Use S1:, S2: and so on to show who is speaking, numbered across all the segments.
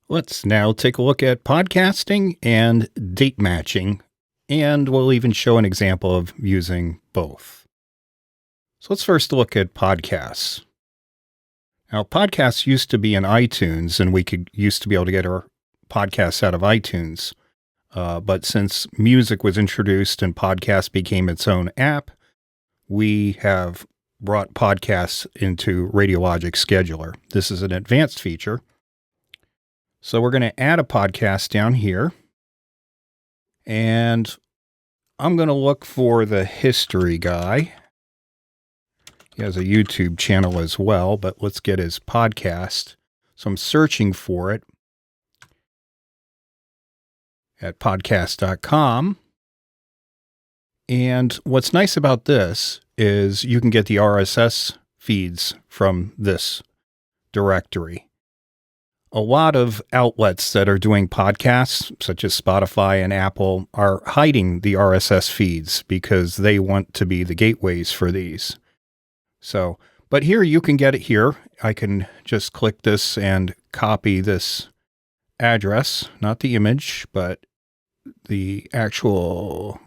S1: Let's now take a look at podcasting and date matching, and we'll even show an example of using both. So let's first look at podcasts. Now, podcasts used to be in iTunes, and we used to be able to get our podcasts out of iTunes. But since music was introduced and podcast became its own app, we have brought podcasts into Radiologik Scheduler. This is an advanced feature. So we're going to add a podcast down here, and I'm going to look for the history guy. He has a YouTube channel as well, but let's get his podcast. So I'm searching for it at podcast.com. And what's nice about this is you can get the RSS feeds from this directory. A lot of outlets that are doing podcasts, such as Spotify and Apple, are hiding the RSS feeds because they want to be the gateways for these. So, but here you can get it here. I can just click this and copy this address, not the image, but the actual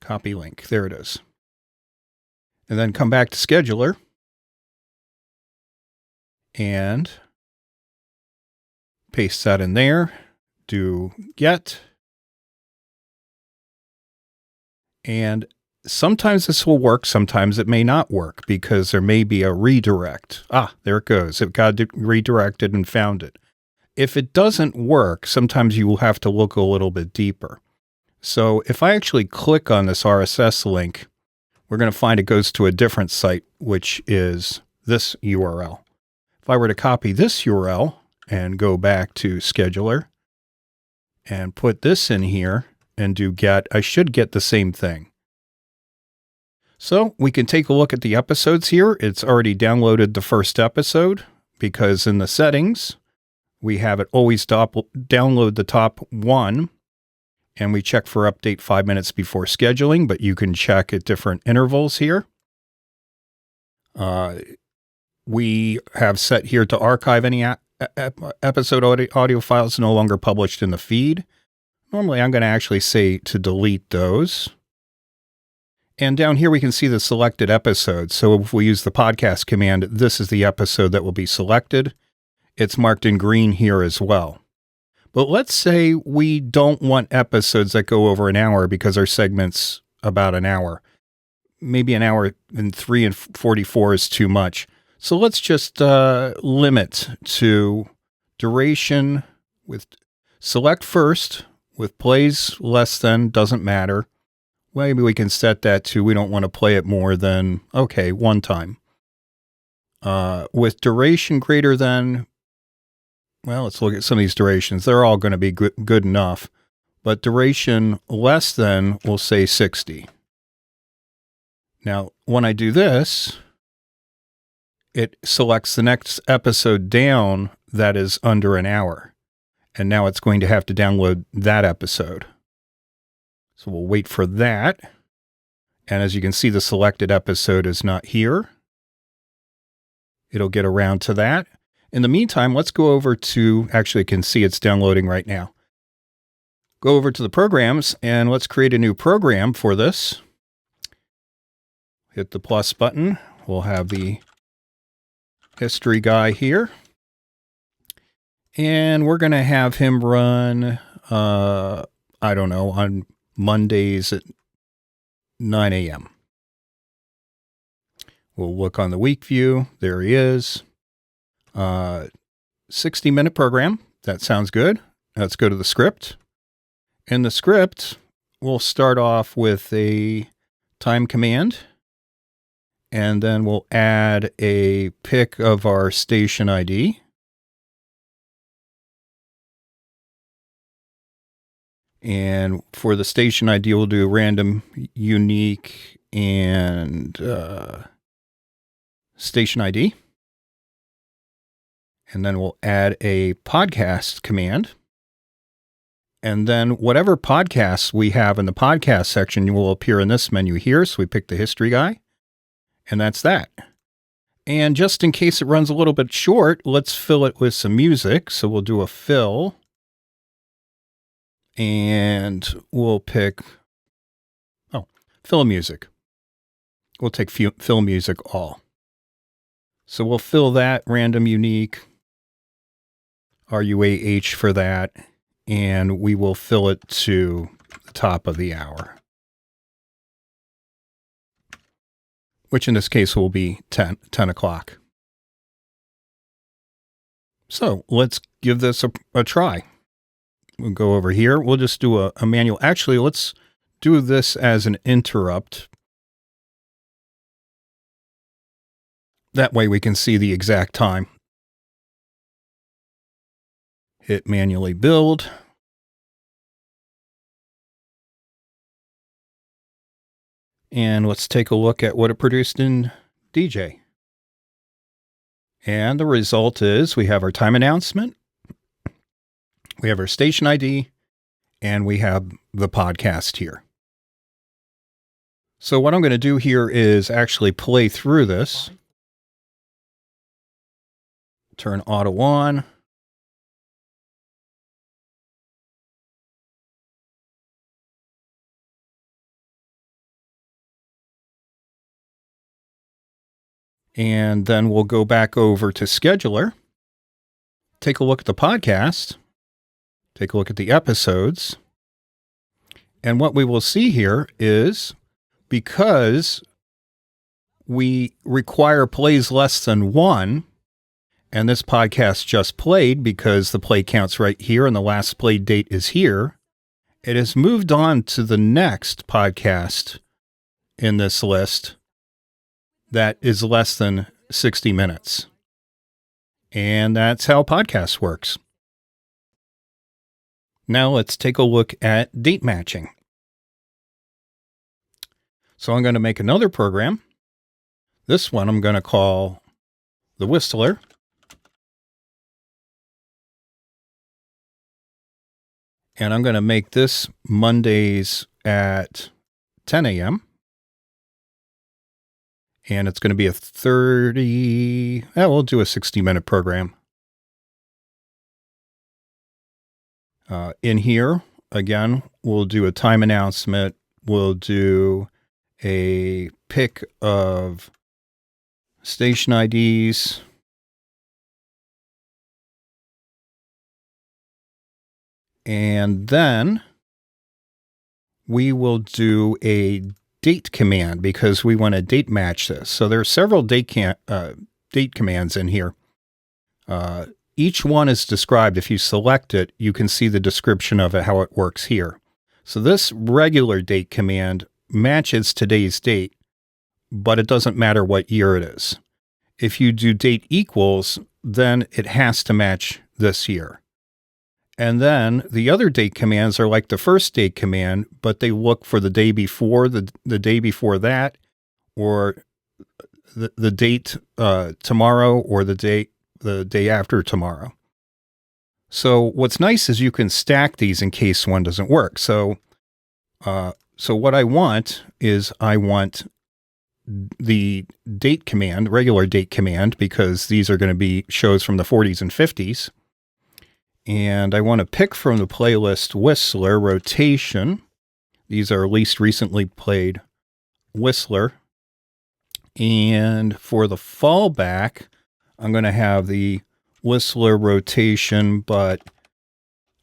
S1: copy link. There it is. And then come back to Scheduler and paste that in there. Do get. And sometimes this will work, sometimes it may not work because there may be a redirect. There it goes. It got redirected and found it. If it doesn't work, sometimes you will have to look a little bit deeper. So if I actually click on this RSS link, we're going to find it goes to a different site, which is this URL. If I were to copy this URL and go back to Scheduler and put this in here and do get, I should get the same thing. So we can take a look at the episodes here. It's already downloaded the first episode because in the settings, we have it always download the top one, and we check for update 5 minutes before scheduling, but you can check at different intervals here. We have set here to archive any episode audio files no longer published in the feed. Normally, I'm going to actually say to delete those. And down here, we can see the selected episodes. So if we use the podcast command, this is the episode that will be selected. It's marked in green here as well. But let's say we don't want episodes that go over an hour because our segment's about an hour. Maybe an hour and 3 and 44 is too much. So let's just limit to duration with select first with plays less than, doesn't matter. Maybe we can set that to we don't want to play it more than, one time. With duration greater than, let's look at some of these durations. They're all going to be good enough. But duration less than, we'll say 60. Now, when I do this, it selects the next episode down that is under an hour. And now it's going to have to download that episode. So we'll wait for that. And as you can see, the selected episode is not here. It'll get around to that. In the meantime, let's go over to, actually you can see it's downloading right now. Go over to the programs and let's create a new program for this. Hit the plus button. We'll have the history guy here. And we're going to have him run, on Mondays at 9 a.m. We'll look on the week view. There he is. 60-minute program. That sounds good. Let's go to the script. In the script, we'll start off with a time command. And then we'll add a pick of our station ID. And for the station ID, we'll do random, unique, and station ID. And then we'll add a podcast command. And then whatever podcasts we have in the podcast section will appear in this menu here. So we pick the history guy. And that's that. And just in case it runs a little bit short, let's fill it with some music. So we'll do a fill. And we'll pick, fill music. We'll take fill music all. So we'll fill that random unique, RUAH for that, and we will fill it to the top of the hour, which in this case will be 10 o'clock. So let's give this a try. We'll go over here. We'll just do a manual. Actually, let's do this as an interrupt. That way we can see the exact time. Hit manually build. And let's take a look at what it produced in DJ. And the result is we have our time announcement, we have our station ID, and we have the podcast here. So what I'm going to do here is actually play through this. Turn auto on. And then we'll go back over to Scheduler, take a look at the podcast, take a look at the episodes. And what we will see here is because we require plays less than 1, and this podcast just played because the play count's right here and the last play date is here, it has moved on to the next podcast in this list that is less than 60 minutes. And that's how podcast works. Now let's take a look at date matching. So I'm going to make another program. This one I'm going to call the Whistler. And I'm going to make this Mondays at 10 a.m. And it's going to be we'll do a 60-minute program. In here, again, we'll do a time announcement. We'll do a pick of station IDs. And then we will do a date command because we want to date match this. So there are several date commands in here. Each one is described. If you select it, you can see the description of it, how it works here. So this regular date command matches today's date, but it doesn't matter what year it is. If you do date equals, then it has to match this year. And then the other date commands are like the first date command, but they look for the day before, the day before that, or the date tomorrow, or the day after tomorrow. So what's nice is you can stack these in case one doesn't work. So what I want is the date command, regular date command, because these are going to be shows from the 40s and 50s. And I want to pick from the playlist Whistler rotation. These are least recently played Whistler. And for the fallback, I'm going to have the Whistler rotation, but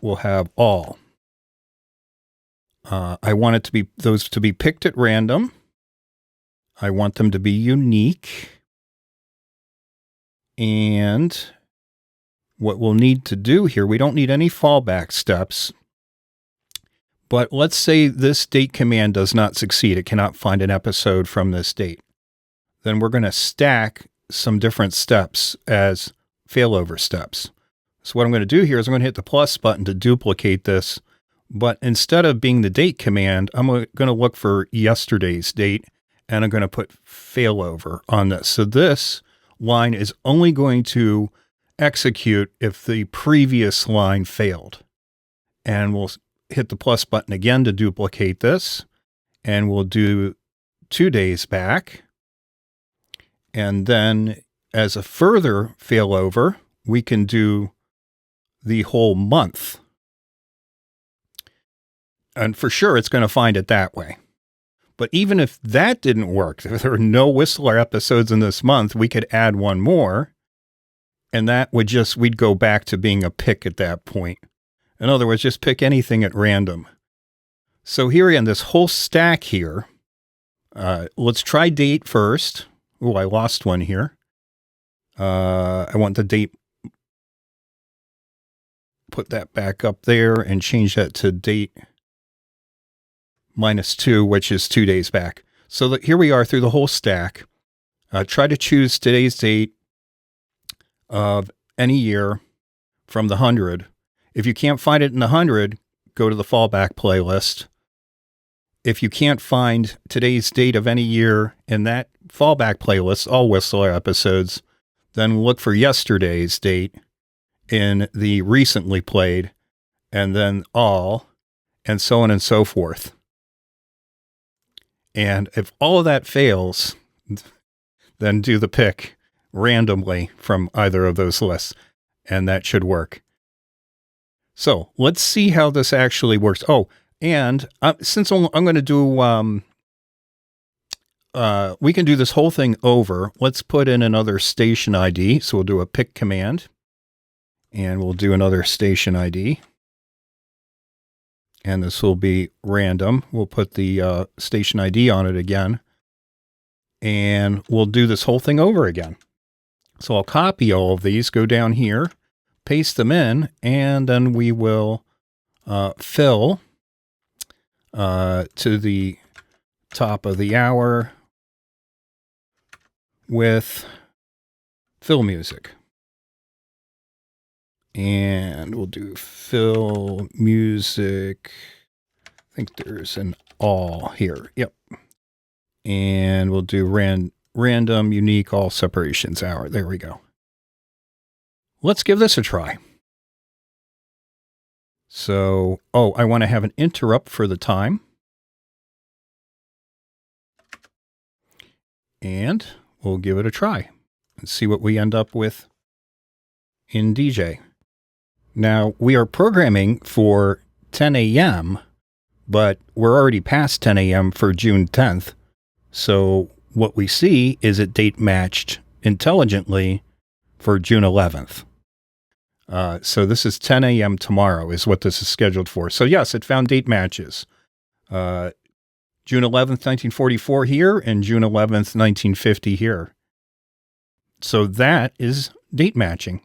S1: we'll have all. I want it to be those to be picked at random. I want them to be unique. And what we'll need to do here, we don't need any fallback steps, but let's say this date command does not succeed. It cannot find an episode from this date. Then we're going to stack some different steps as failover steps. So what I'm going to do here is I'm going to hit the plus button to duplicate this, but instead of being the date command, I'm going to look for yesterday's date, and I'm going to put failover on this. So this line is only going to execute if the previous line failed. And we'll hit the plus button again to duplicate this, and we'll do 2 days back. And then as a further failover, we can do the whole month. And for sure, it's going to find it that way. But even if that didn't work, if there are no Whistler episodes in this month, we could add one more. And that would we'd go back to being a pick at that point. In other words, just pick anything at random. So here again, this whole stack here, let's try date first. Oh, I lost one here. I want the date. Put that back up there and change that to date -2, which is 2 days back. So here we are through the whole stack. Try to choose today's date of any year from the 100. If you can't find it in the 100, go to the fallback playlist. If you can't find today's date of any year in that fallback playlist, all Whistler episodes, then look for yesterday's date in the recently played, and then all, and so on and so forth. And if all of that fails, then do the pick randomly from either of those lists, and that should work. So let's see how this actually works. Oh, and since I'm going to do, we can do this whole thing over. Let's put in another station ID. So we'll do a pick command, and we'll do another station ID. And this will be random. We'll put the station ID on it again. And we'll do this whole thing over again. So I'll copy all of these, go down here, paste them in, and then we will fill to the top of the hour with fill music. And we'll do fill music. I think there's an all here. Yep. And we'll do random, unique, all separations hour. There we go. Let's give this a try. So, I want to have an interrupt for the time. And we'll give it a try and see what we end up with in DJ. Now, we are programming for 10 a.m., but we're already past 10 a.m. for June 10th. So what we see is it date matched intelligently for June 11th. So this is 10 a.m. tomorrow is what this is scheduled for. So yes, it found date matches. June 11th, 1944 here, and June 11th, 1950 here. So that is date matching.